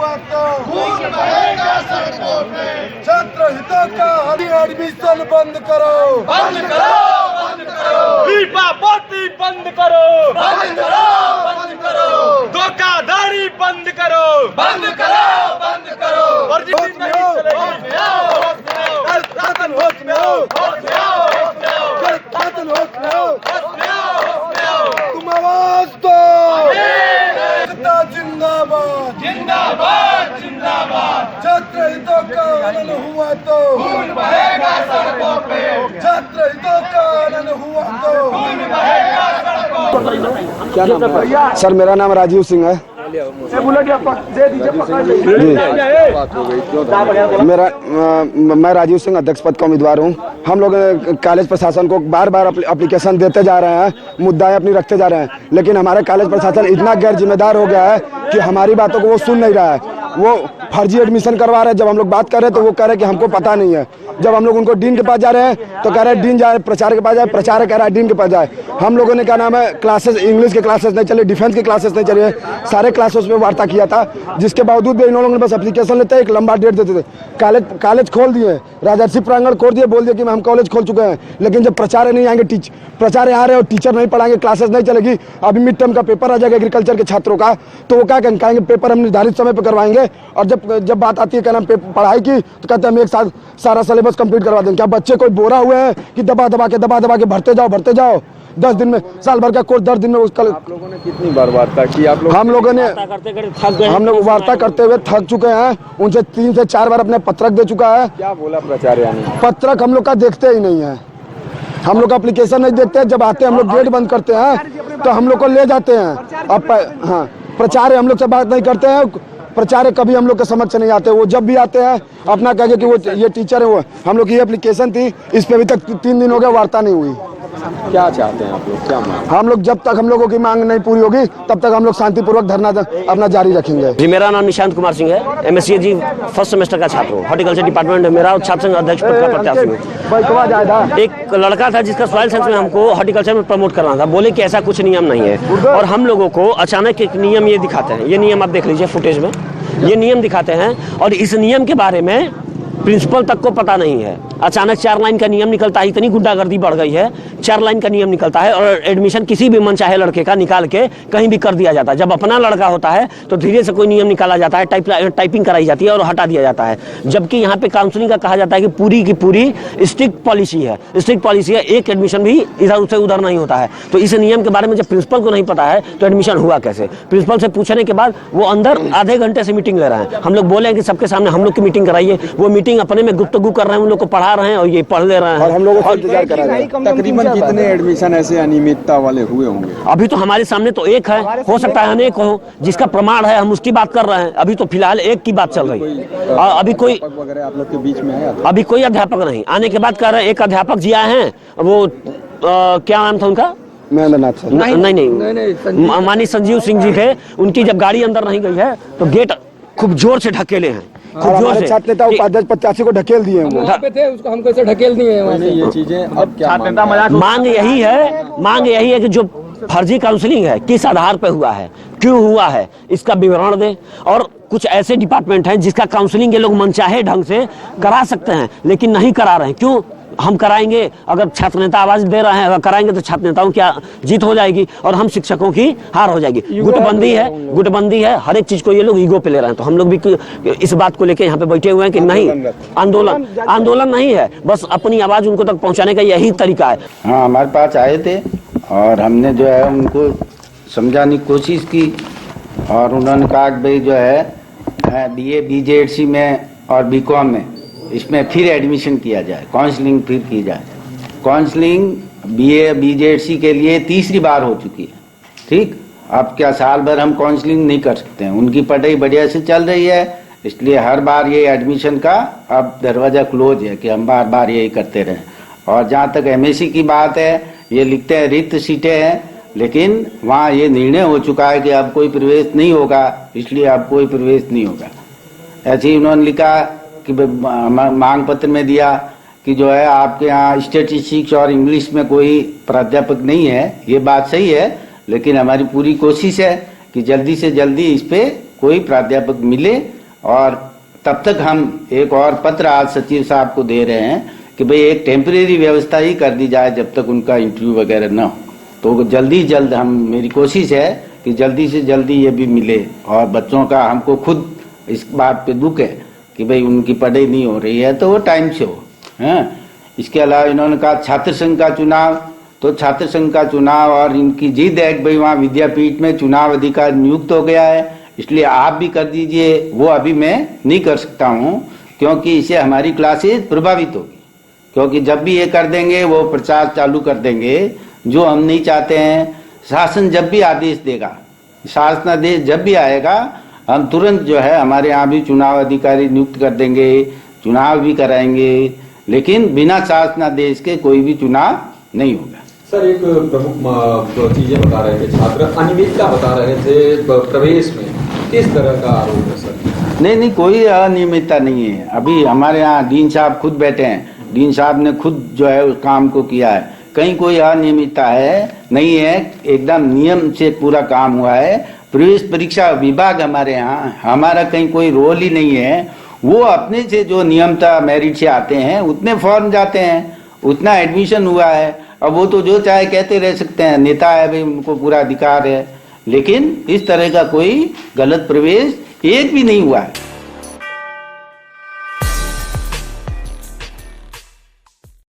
हुआ तो खून बहेगा सड़कों पे। छात्र हितों का एडमिशन बंद करो, बंद करो, बंद करो। लीपापोती बंद करो, बंद करो, बंद करो। धोखाधड़ी बंद करो, बंद करो, बंद करो। होश में आओ, होश में आओ, होश में आओ, होश में आओ, होश में आओ, होश में आओ, होश में आओ, होश में आओ, होश में आओ। तुम आवाज दो। जिंदाबाद, जिंदाबाद, जिंदाबाद। छात्र हितों का हनन हुआ तो खून बहेगा सड़कों पे, छात्र हितों का हनन हुआ तो खून बहेगा सड़कों पे। क्या नाम है? सर मेरा नाम राजीव सिंह है। मैं राजीव सिंह अध्यक्ष पद का उम्मीदवार हूँ। हम लोग कॉलेज प्रशासन को बार बार एप्लीकेशन देते जा रहे हैं, मुद्दाएं अपनी रखते जा रहे हैं, लेकिन हमारे कॉलेज प्रशासन इतना गैर जिम्मेदार हो गया है कि हमारी बातों को वो सुन नहीं रहा है। वो फर्जी एडमिशन करवा रहे हैं। जब हम लोग बात कर रहे हैं तो वो कह रहे हैं कि हमको पता नहीं है। जब हम लोग उनको डीन के पास जा रहे हैं तो कह रहे हैं डीन जाए, प्राचार्य के पास जाए, प्राचार्य कह रहा है डीन के पास जाए। हम लोगों ने क्या नाम है क्लासेस, इंग्लिश के क्लासेस नहीं चले, डिफेंस के क्लासेस नहीं चले, सारे क्लासेस में वार्ता किया था, जिसके बावजूद भी इन लोगों ने बस एप्लीकेशन लेते एक लंबा डेट देते थे। कॉलेज खोल दिए, राजर्षि प्रांगण खोल दिए, बोल दिए कि हम कॉलेज खोल चुके हैं, लेकिन जब प्राचार्य नहीं आएंगे, प्राचार्य आ रहे हैं और टीचर नहीं पढ़ाएंगे, क्लासेस नहीं चलेगी, अभी मिड टर्म का पेपर आ जाएगा एग्रीकल्चर के छात्रों का, तो वो क्या कहेंगे पेपर हम निर्धारित समय पर करवाएंगे। और जब बात आती है क्या नाम पढ़ाई की तो कहते हैं हम एक साथ सारा सिलेबस कंप्लीट करवा देंगे। क्या बच्चे कोई बोरा हुए हैं कि दबा दबा के भरते जाओ 10 दिन में, साल भर का कोर्स 10 दिन में। आप लोगों ने कितनी बार वार्ता की? हम लोगों ने हम लोग वार्ता करते हुए थक चुके हैं। उनसे 3 से 4 बार अपने पत्रक दे चुका है। क्या बोला प्राचार्य ने? पत्रक हम लोग का देखते ही नहीं है, हम लोग एप्लीकेशन नहीं देखते हैं। जब आते हैं हम लोग गेट बंद करते हैं तो हम लोग को ले जाते हैं। अब हाँ, प्राचार्य हम लोग से बात नहीं करते हैं, प्राचार्य कभी हम लोग के समक्ष नहीं आते। वो जब भी आते हैं अपना कहेंगे कि वो ये टीचर है। वो हम लोग की एप्लीकेशन थी, इस पे अभी तक 3 दिन हो गए, वार्ता नहीं हुई। क्या चाहते हैं आप लोग? क्या मांग? हम लोग जब तक हम लोगों की मांग नहीं पूरी होगी तब तक हम लोग शांतिपूर्वक धरना अपना जारी रखेंगे। जी, मेरा नाम निशांत कुमार सिंह है, MSc जी फर्स्ट सेमेस्टर का छात्र हूँ, हॉर्टिकल्चर डिपार्टमेंट मेरा छात्र संघ अध्यक्ष पद का प्रत्याशी हूँ। एक लड़का था जिसका सॉइल साइंस में हमको हॉर्टिकल्चर में प्रमोट करना था, बोले कि ऐसा कुछ नियम नहीं है, और हम लोगों को अचानक एक नियम ये दिखाते हैं। ये नियम आप देख लीजिए फुटेज में, ये नियम दिखाते हैं, और इस नियम के बारे में प्रिंसिपल तक को पता नहीं है। अचानक 4 लाइन का नियम निकलता है, इतनी गुंडागर्दी बढ़ गई है, 4 लाइन का नियम निकलता है और एडमिशन किसी भी मनचाहे लड़के का निकाल के कहीं भी कर दिया जाता है। जब अपना लड़का होता है तो धीरे से कोई नियम निकाला जाता है, टाइपिंग कराई जाती है और हटा दिया जाता है, जबकि यहाँ पे काउंसलिंग का कहा जाता है कि पूरी की पूरी स्ट्रिक्ट पॉलिसी है, एक एडमिशन भी इधर से उधर नहीं होता है। तो इस नियम के बारे में जब प्रिंसिपल को नहीं पता है तो एडमिशन हुआ कैसे? प्रिंसिपल से पूछने के बाद वो अंदर आधे घंटे से मीटिंग ले रहे हैं। हम लोग बोले कि सबके सामने हम लोग की मीटिंग कराइए, वो मीटिंग अपने में गुफ्तगू कर रहे हैं, उन लोग को पढ़ा रहे हैं और ये पढ़ ले रहे हैं। और हम लोगों को इंतजार करा रहे हैं। तकरीबन कितने एडमिशन ऐसे अनियमितता वाले हुए होंगे? अभी तो हमारे सामने तो एक है, हो सकता है अनेक हो, जिसका प्रमाण है हम उसकी बात कर रहे हैं। अभी तो फिलहाल एक की बात चल रही है। अभी कोई वगैरह आप लोग के बीच में है? अभी कोई अध्यापक नहीं आने के बाद कह रहे हैं। एक अध्यापक जी आए हैं, वो क्या नाम था उनका? नहीं, मानी संजीव सिंह जी थे। उनकी जब गाड़ी अंदर नहीं गई है तो गेट खूब जोर से ढकेले हैं, खूब जोर से। छात्र नेता उपाध्यक्ष प्रत्याशी को ढकेल दिए हैं, वहाँ पे थे, उसको हम कैसे ढकेल दिए हैं? ये चीजें अब क्या मांग यही है कि जो फर्जी काउंसलिंग है किस आधार पे हुआ है, क्यों हुआ है, इसका विवरण दे। और कुछ ऐसे डिपार्टमेंट हैं जिसका काउंसलिंग ये लोग मनचाहे ढंग से करा सकते हैं लेकिन नहीं करा रहे हैं। क्यों? हम कराएंगे, अगर छात्र नेता आवाज दे रहे हैं, अगर कराएंगे तो छात्र नेताओं की जीत हो जाएगी और हम शिक्षकों की हार हो जाएगी। गुटबंदी है, हर एक चीज को ये लोग ईगो पे ले रहे हैं। तो हम लोग भी इस बात को लेकर यहाँ पे बैठे हुए हैं कि नहीं, आंदोलन नहीं है, बस अपनी आवाज उनको तक पहुँचाने का यही तरीका है। हाँ, हमारे पास आए थे और हमने जो है उनको समझाने की कोशिश की और उन्होंने कहा कि भाई जो है BA BJC में और BCom में इसमें फिर एडमिशन किया जाए, काउंसलिंग फिर की जाए। काउंसलिंग BA BJC के लिए 3री बार हो चुकी है। ठीक, अब क्या साल भर हम काउंसलिंग नहीं कर सकते हैं? उनकी पढ़ाई बढ़िया से चल रही है, इसलिए हर बार ये एडमिशन का अब दरवाजा क्लोज है कि हम बार बार यही करते रहें। और जहाँ तक MSc की बात है, ये लिखते हैं रिक्त सीटें हैं, लेकिन वहाँ ये निर्णय हो चुका है कि अब कोई प्रवेश नहीं होगा, इसलिए अब कोई प्रवेश नहीं होगा। ऐसे ही उन्होंने लिखा कि मांग पत्र में दिया कि जो है आपके यहाँ स्टैटिस्टिक्स और इंग्लिश में कोई प्राध्यापक नहीं है। ये बात सही है, लेकिन हमारी पूरी कोशिश है कि जल्दी से जल्दी इस पे कोई प्राध्यापक मिले और तब तक हम एक और पत्र आज सचिव साहब को दे रहे हैं कि भाई एक टेम्परेरी व्यवस्था ही कर दी जाए जब तक उनका इंटरव्यू वगैरह न हो। तो जल्दी जल्द मेरी कोशिश है कि जल्दी से जल्दी ये भी मिले। और बच्चों का हमको खुद इस बात पे दुख है कि भाई उनकी पढ़ाई नहीं हो रही है, तो वो टाइम से हो। इसके अलावा इन्होंने कहा छात्र संघ का चुनाव, तो छात्र संघ का चुनाव और इनकी जिद है कि भाई वहाँ विद्यापीठ में चुनाव अधिकार नियुक्त हो गया है, इसलिए आप भी कर दीजिए। वो अभी मैं नहीं कर सकता हूँ क्योंकि इससे हमारी क्लासेज प्रभावित होगी, क्योंकि जब भी ये कर देंगे वो प्रचार चालू कर देंगे, जो हम नहीं चाहते हैं। शासन जब भी आदेश देगा, शासनादेश जब भी आएगा, हम तुरंत जो है हमारे यहाँ भी चुनाव अधिकारी नियुक्त कर देंगे, चुनाव भी कराएंगे, लेकिन बिना शासनादेश के कोई भी चुनाव नहीं होगा। सर, एक प्रमुख चीजें बता रहे थे, छात्र अनियमितता बता रहे थे प्रवेश में, किस तरह का आरोप है सर? नहीं, कोई अनियमितता नहीं है। अभी हमारे यहाँ डीन साहब खुद बैठे हैं, डीन साहब ने खुद जो है उस काम को किया है, कहीं कोई अनियमितता है नहीं है, एकदम नियम से पूरा काम हुआ है। प्रवेश परीक्षा विभाग हमारे यहाँ, हमारा कहीं कोई रोल ही नहीं है। वो अपने से जो नियमता मेरिट से आते हैं उतने फॉर्म जाते हैं, उतना एडमिशन हुआ है। अब वो तो जो चाहे कहते रह सकते हैं, नेता है भाई, उनको पूरा अधिकार है, लेकिन इस तरह का कोई गलत प्रवेश एक भी नहीं हुआ है।